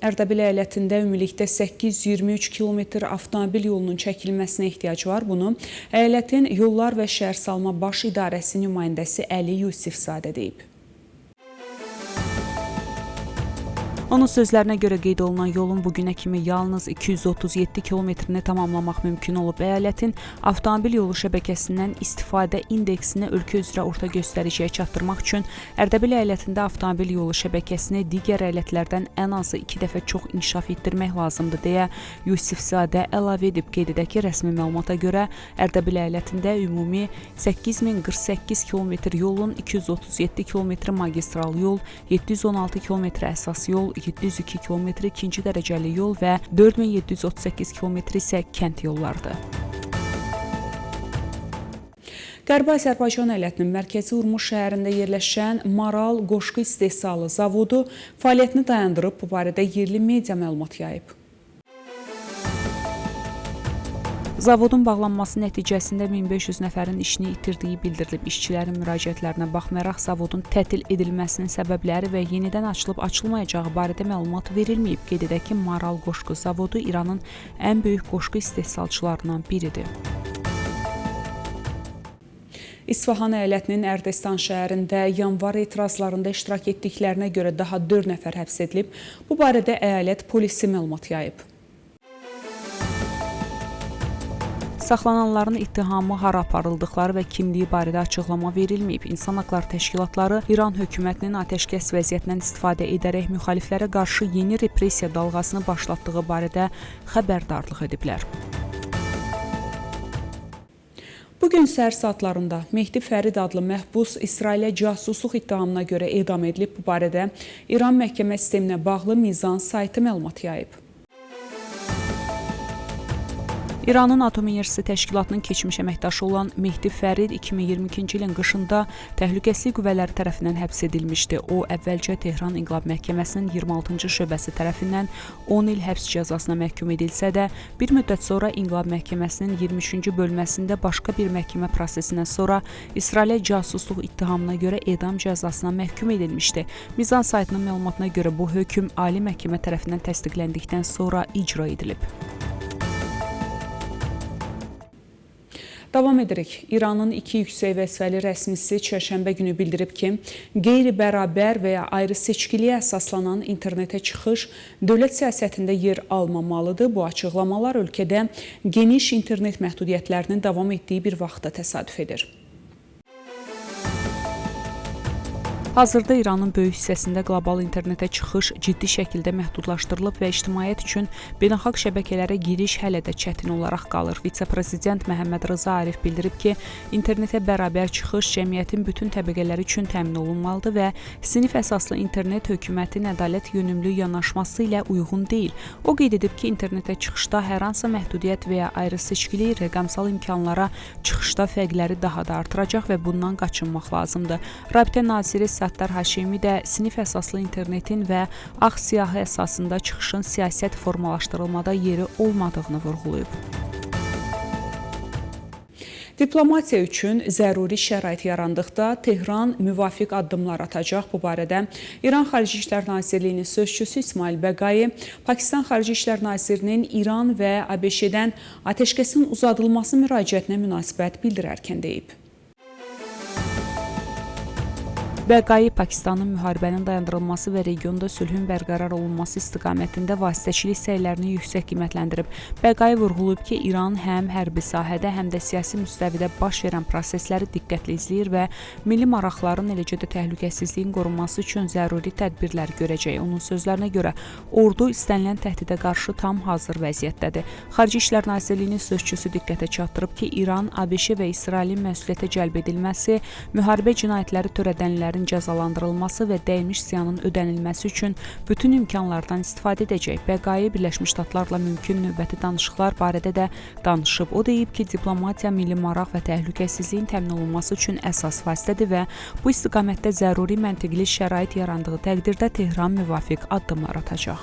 Ərdəbil əyalətində ümumilikdə 823 kilometr avtomobil yolunun çəkilməsinə ehtiyac var. Bunu əyalətin Yollar və Şəhərsalma Baş İdarəsi nümayəndəsi Əli Yusifzadə deyib. Onun sözlərinə görə qeyd olunan yolun bugünə kimi yalnız 237 kilometrini tamamlamaq mümkün olub. Əyalətin avtomobil yolu şəbəkəsindən istifadə indeksini ölkə üzrə orta göstəriciyə çatdırmaq üçün Ərdəbil əyalətində avtomobil yolu şəbəkəsini digər əyalətlərdən ən azı 2 dəfə çox inkişaf etdirmək lazımdır, deyə Yusifzadə əlavə edib. Qeyd edək ki, rəsmi məlumata görə Ərdəbil əyalətində ümumi 8048 kilometr yolun 237 kilometr magistral yol, 716 kilometr əsas yol, 702 km ikinci dərəcəli yol və 4738 km isə kənd yollarıdır. Qərbi Azərbaycan əyalətinin mərkəzi Urmuş şəhərində yerləşən Maral qoşqu istehsalı zavodu fəaliyyətini dayandırıb. Bu barədə yerli media məlumat yayıb. Zavodun bağlanması nəticəsində 1500 nəfərin işini itirdiyi bildirilib. İşçilərin müraciətlərinə baxmayaraq zavodun tətil edilməsinin səbəbləri və yenidən açılıb açılmayacağı barədə məlumat verilməyib. Qeyd edək ki, Maral qoşqu zavodu İranın ən böyük qoşqu istehsalçılarından biridir. İsfahan əyalətinin Ərdəstan şəhərində yanvar etirazlarında iştirak etdiklərinə görə daha 4 nəfər həbs edilib. Bu barədə əyalət polisi məlumat yayıb. Saxlananların ittihamı hara aparıldıqları və kimliyi barədə açıqlama verilməyib. İnsan haqları təşkilatları İran hökumətinin atəşkəs vəziyyətindən istifadə edərək müxaliflərə qarşı yeni repressiya dalğasını başlatdığı barədə xəbərdarlıq ediblər. Bugün səhər saatlarında Mehdi Fərid adlı məhbus İsrailə casusluq ittihamına görə edam edilib. Bu barədə İran məhkəmə sisteminə bağlı Mizan saytı məlumat yayıb. İranın Atom Enerjisi Təşkilatının keçmiş əməkdaşı olan Mehdi Fərid 2022-ci ilin qışında təhlükəsizlik qüvvələri tərəfindən həbs edilmişdi. O, əvvəlcə Tehran İnqilab Məhkəməsinin 26-cı şöbəsi tərəfindən 10 il həbs cəzasına məhkum edilsə də, bir müddət sonra İnqilab Məhkəməsinin 23-cü bölməsində başqa bir məhkəmə prosesindən sonra İsrailə casusluq ittihamına görə edam cəzasına məhkum edilmişdi. Mizan saytının məlumatına görə bu hökm Ali Məhkəmə tərəfindən təsdiqləndikdən sonra icra edilib. Davam edirik. İranın 2 yüksək vəzifəli rəsmisi çərşənbə günü bildirib ki, qeyri-bərabər və ya ayrı seçkiliyə əsaslanan internetə çıxış dövlət siyasətində yer almamalıdır. Bu açıqlamalar ölkədə geniş internet məhdudiyyətlərinin davam etdiyi bir vaxtda təsadüf edir. Hazırda İranın böyük hissəsində qlobal internetə çıxış ciddi şəkildə məhdudlaşdırılıb və ictimaiyyət üçün beynəlxalq şəbəkələrə giriş hələ də çətin olaraq qalır. Vitse-prezident Məhəmməd Rıza Arif bildirib ki, internetə bərabər çıxış cəmiyyətin bütün təbəqələri üçün təmin olunmalıdır və sinif əsaslı internet hökumətin ədalət yönümlü yanaşması ilə uyğun deyil. O qeyd edib ki, internetə çıxışda hər hansı məhdudiyyət və ya ayrı seçkili rəqəmsal imkanlara çıxışda fərqləri daha da artıracaq və bundan qaçınmaq lazımdır. Rabitə naziri Səttar Haşimi də sinif əsaslı internetin və ağ-siyahı əsasında çıxışın siyasət formalaşdırılmada yeri olmadığını vurğulayıb. Diplomatiya üçün zəruri şərait yarandıqda Tehran müvafiq addımlar atacaq. Bu barədə İran Xarici İşlər Nazirliyinin sözçüsü İsmail Bəqai, Pakistan Xarici İşlər Nazirinin İran və ABŞ-dən atəşkəsin uzadılması müraciətinə münasibət bildirərkən deyib. Bəqai Pakistanın müharibənin dayandırılması və regionda sülhün bərqərar olunması istiqamətində vasitəçilik səylərini yüksək qiymətləndirib. Bəqai vurğulayıb ki, İran həm hərbi sahədə, həm də siyasi müstəvidə baş verən prosesləri diqqətli izləyir və milli maraqların, eləcə də təhlükəsizliyin qorunması üçün zəruri tədbirlər görəcək. Onun sözlərinə görə, ordu istənilən təhdidə qarşı tam hazır vəziyyətdədir. Xarici İşlər Nazirliyinin sözçüsü diqqətə çatdırıb ki, İran, ABŞ və İsrailin məsuliyyətə cəlb edilməsi, müharibə cinayətləri törədənlərin cəzalandırılması və dəymiş ziyanın ödənilməsi üçün bütün imkanlardan istifadə edəcək. Bəqai Birləşmiş Ştatlarla mümkün növbəti danışıqlar barədə də danışıb. O deyib ki, diplomatiya milli maraq və təhlükəsizliyin təmin olunması üçün əsas vasitədir və bu istiqamətdə zəruri məntiqli şərait yarandığı təqdirdə Tehran müvafiq addımlar atacaq.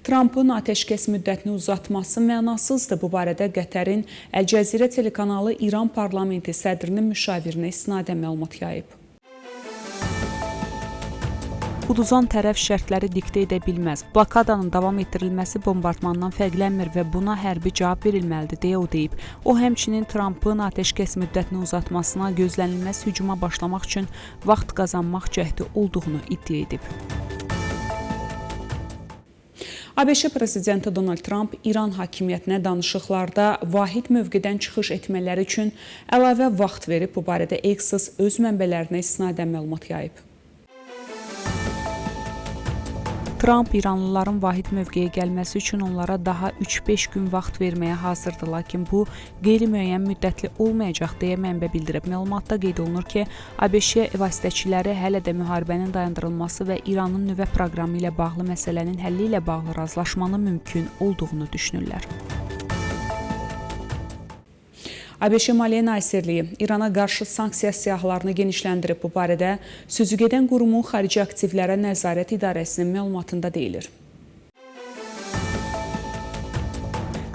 Trampın atəşkəs müddətini uzatması mənasızdır. Bu barədə Qətərin Əl-Cəzirə telekanalı İran parlamenti sədrinin müşavirinə istinadən məlumat yayıb. Uduzan tərəf şərtləri diktə edə bilməz. Blokadanın davam etdirilməsi bombardmandan fərqlənmir və buna hərbi cavab verilməlidir deyə o deyib. O həmçinin Trampın atəşkəs müddətini uzatmasına, gözlənilməz hücuma başlamaq üçün vaxt qazanmaq cəhdi olduğunu iddia edib. ABŞ prezidenti Donald Trump İran hakimiyyətinə danışıqlarda vahid mövqedən çıxış etmələri üçün əlavə vaxt verib. Bu barədə Axios öz mənbələrinə istinadən məlumat yayıb. Trump İranlıların vahid mövqeyə gəlməsi üçün onlara daha 3-5 gün vaxt verməyə hazırdır, lakin bu qeyri-müəyyən müddətli olmayacaq deyə mənbə bildirib. Məlumatda qeyd olunur ki, ABŞ vasitəçiləri hələ də müharibənin dayandırılması və İranın nüvə proqramı ilə bağlı məsələnin həlli ilə bağlı razılaşmanın mümkün olduğunu düşünürlər. ABŞ Maliyyə Nazirliyi İrana qarşı sanksiya siyahılarını genişləndirib. Bu barədə sözügedən qurumun xarici aktivlərə nəzarət idarəsinin məlumatında deyilir.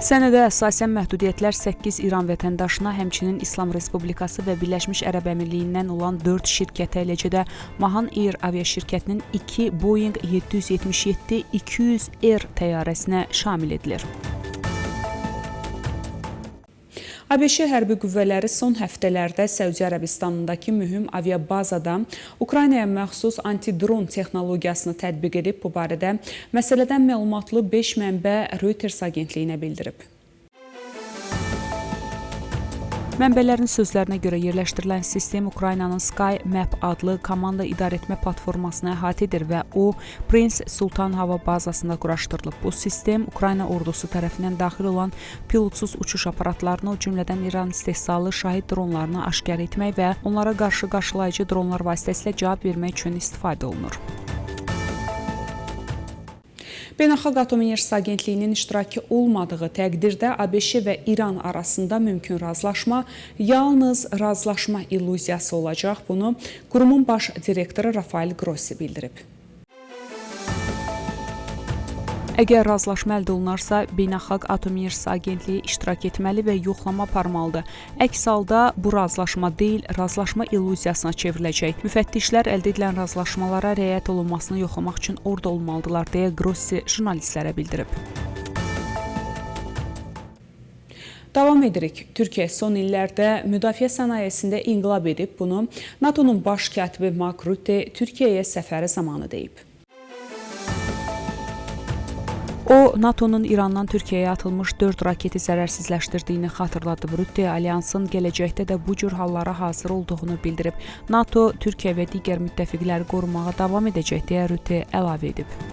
Sənədə əsasən məhdudiyyətlər 8 İran vətəndaşına, həmçinin İslam Respublikası və Birləşmiş Ərəb Əmirliyindən olan 4 şirkətə, eləcə də Mahan Air aviaşirkətinin 2 Boeing 777-200R təyyarəsinə şamil edilir. ABŞ hərbi qüvvələri son həftələrdə Səudiyyə Ərəbistanındakı mühüm aviabazada Ukraynaya məxsus antidron texnologiyasını tətbiq edib. Bu barədə məsələdən məlumatlı 5 mənbə Reuters agentliyinə bildirib. Mənbələrin sözlərinə görə yerləşdirilən sistem Ukraynanın Sky Map adlı komanda idarəetmə platformasını əhatə edir və o, Prince Sultan hava bazasında quraşdırılıb. Bu sistem Ukrayna ordusu tərəfindən daxil olan pilotsuz uçuş aparatlarını, o cümlədən İran istehsalı şahid dronlarını aşkar etmək və onlara qarşı qarşılayıcı dronlar vasitəsilə cavab vermək üçün istifadə olunur. Beynəlxalq Atom Enerjisi Agentliyinin iştirakı olmadığı təqdirdə ABŞ və İran arasında mümkün razılaşma yalnız razılaşma illüziyası olacaq. Bunu qurumun baş direktoru Rafael Grossi bildirib. Əgər razılaşma əldə olunarsa, Beynəlxalq Atom Enerjisi Agentliyi iştirak etməli və yoxlama aparmalıdır. Əks halda bu razılaşma deyil, razılaşma illüziyasına çevriləcək. Müfəttişlər əldə edilən razılaşmalara riayət olunmasını yoxlamaq üçün orada olmalıdırlar, deyə Grossi jurnalistlərə bildirib. Davam edirik. Türkiyə son illərdə müdafiə sənayesində inqilab edib. Bunu NATO-nun baş katibi Mark Rutte Türkiyəyə səfəri zamanı deyib. O, NATO-nun İrandan Türkiyəyə atılmış 4 raketi zərərsizləşdirdiyini xatırladıb. Rutte, alyansın gələcəkdə də bu cür hallara hazır olduğunu bildirib. NATO, Türkiyə və digər müttəfiqləri qorumağa davam edəcək deyə Rutte əlavə edib.